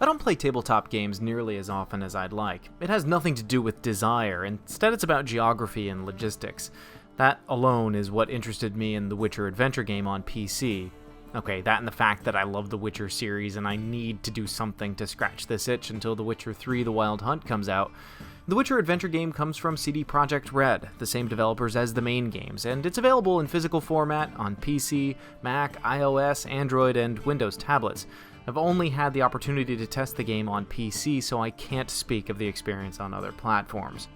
I don't play tabletop games nearly as often as I'd like. It has nothing to do with desire, instead it's about geography and logistics. That alone is what interested me in the Witcher adventure game on PC. Okay, that and the fact that I love the Witcher series and I need to do something to scratch this itch until The Witcher 3: The Wild Hunt comes out. The Witcher adventure game comes from CD Projekt Red, the same developers as the main games, and it's available in physical format on PC, Mac, iOS, Android, and Windows tablets. I've only had the opportunity to test the game on PC, so I can't speak of the experience on other platforms.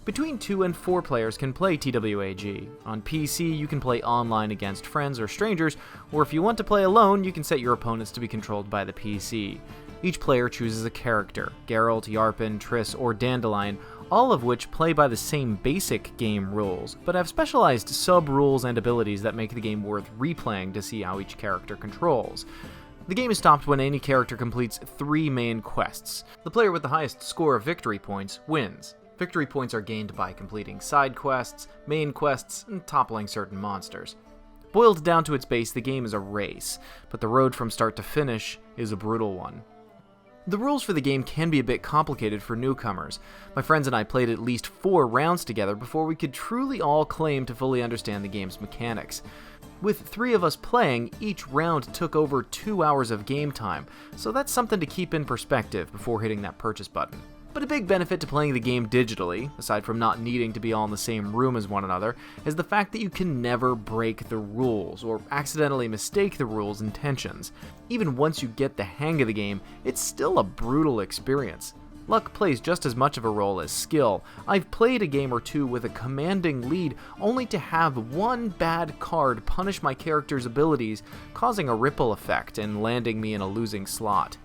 Between 2 and 4 players can play TWAG. On PC, you can play online against friends or strangers, or if you want to play alone, you can set your opponents to be controlled by the PC. Each player chooses a character, Geralt, Yarpen, Triss, or Dandelion, all of which play by the same basic game rules, but have specialized sub-rules and abilities that make the game worth replaying to see how each character controls. The game is stopped when any character completes 3 main quests. The player with the highest score of victory points wins. Victory points are gained by completing side quests, main quests, and toppling certain monsters. Boiled down to its base, the game is a race, but the road from start to finish is a brutal one. The rules for the game can be a bit complicated for newcomers. My friends and I played at least 4 rounds together before we could truly all claim to fully understand the game's mechanics. With 3 of us playing, each round took over 2 hours of game time, so that's something to keep in perspective before hitting that purchase button. But a big benefit to playing the game digitally, aside from not needing to be all in the same room as one another, is the fact that you can never break the rules, or accidentally mistake the rules' intentions. Even once you get the hang of the game, it's still a brutal experience. Luck plays just as much of a role as skill. I've played a game or 2 with a commanding lead, only to have one bad card punish my character's abilities, causing a ripple effect and landing me in a losing slot.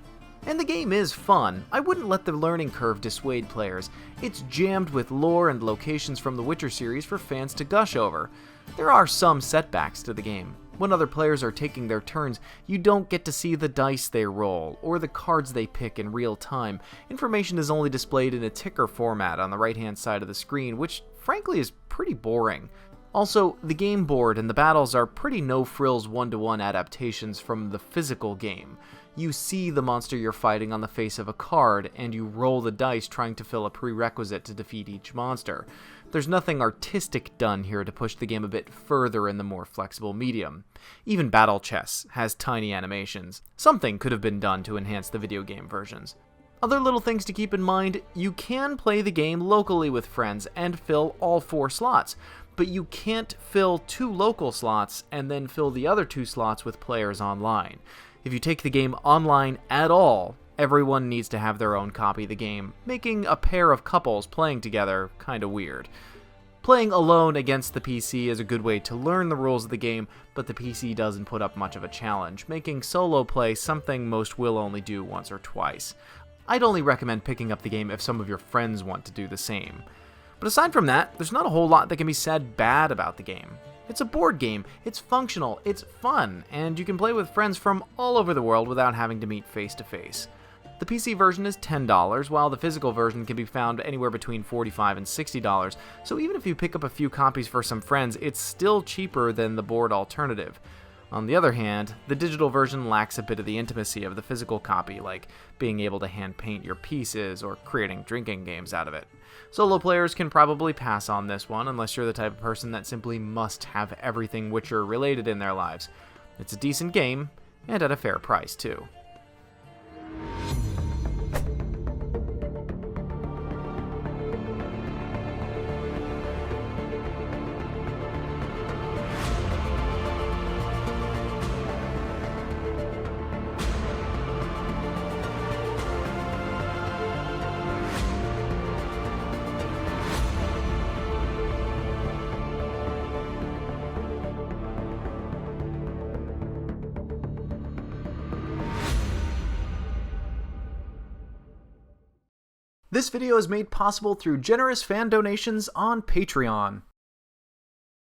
And the game is fun. I wouldn't let the learning curve dissuade players. It's jammed with lore and locations from the Witcher series for fans to gush over. There are some setbacks to the game. When other players are taking their turns, you don't get to see the dice they roll, or the cards they pick in real time. Information is only displayed in a ticker format on the right-hand side of the screen, which frankly is pretty boring. Also, the game board and the battles are pretty no-frills one-to-one adaptations from the physical game. You see the monster you're fighting on the face of a card, and you roll the dice trying to fill a prerequisite to defeat each monster. There's nothing artistic done here to push the game a bit further in the more flexible medium. Even Battle Chess has tiny animations. Something could have been done to enhance the video game versions. Other little things to keep in mind: you can play the game locally with friends and fill all 4 slots, but you can't fill 2 local slots and then fill the other 2 slots with players online. If you take the game online at all, everyone needs to have their own copy of the game, making a pair of couples playing together kinda weird. Playing alone against the PC is a good way to learn the rules of the game, but the PC doesn't put up much of a challenge, making solo play something most will only do once or twice. I'd only recommend picking up the game if some of your friends want to do the same. But aside from that, there's not a whole lot that can be said bad about the game. It's a board game, it's functional, it's fun, and you can play with friends from all over the world without having to meet face to face. The PC version is $10, while the physical version can be found anywhere between $45 and $60, so even if you pick up a few copies for some friends, it's still cheaper than the board alternative. On the other hand, the digital version lacks a bit of the intimacy of the physical copy, like being able to hand paint your pieces or creating drinking games out of it. Solo players can probably pass on this one unless you're the type of person that simply must have everything Witcher related in their lives. It's a decent game, and at a fair price too. This video is made possible through generous fan donations on Patreon.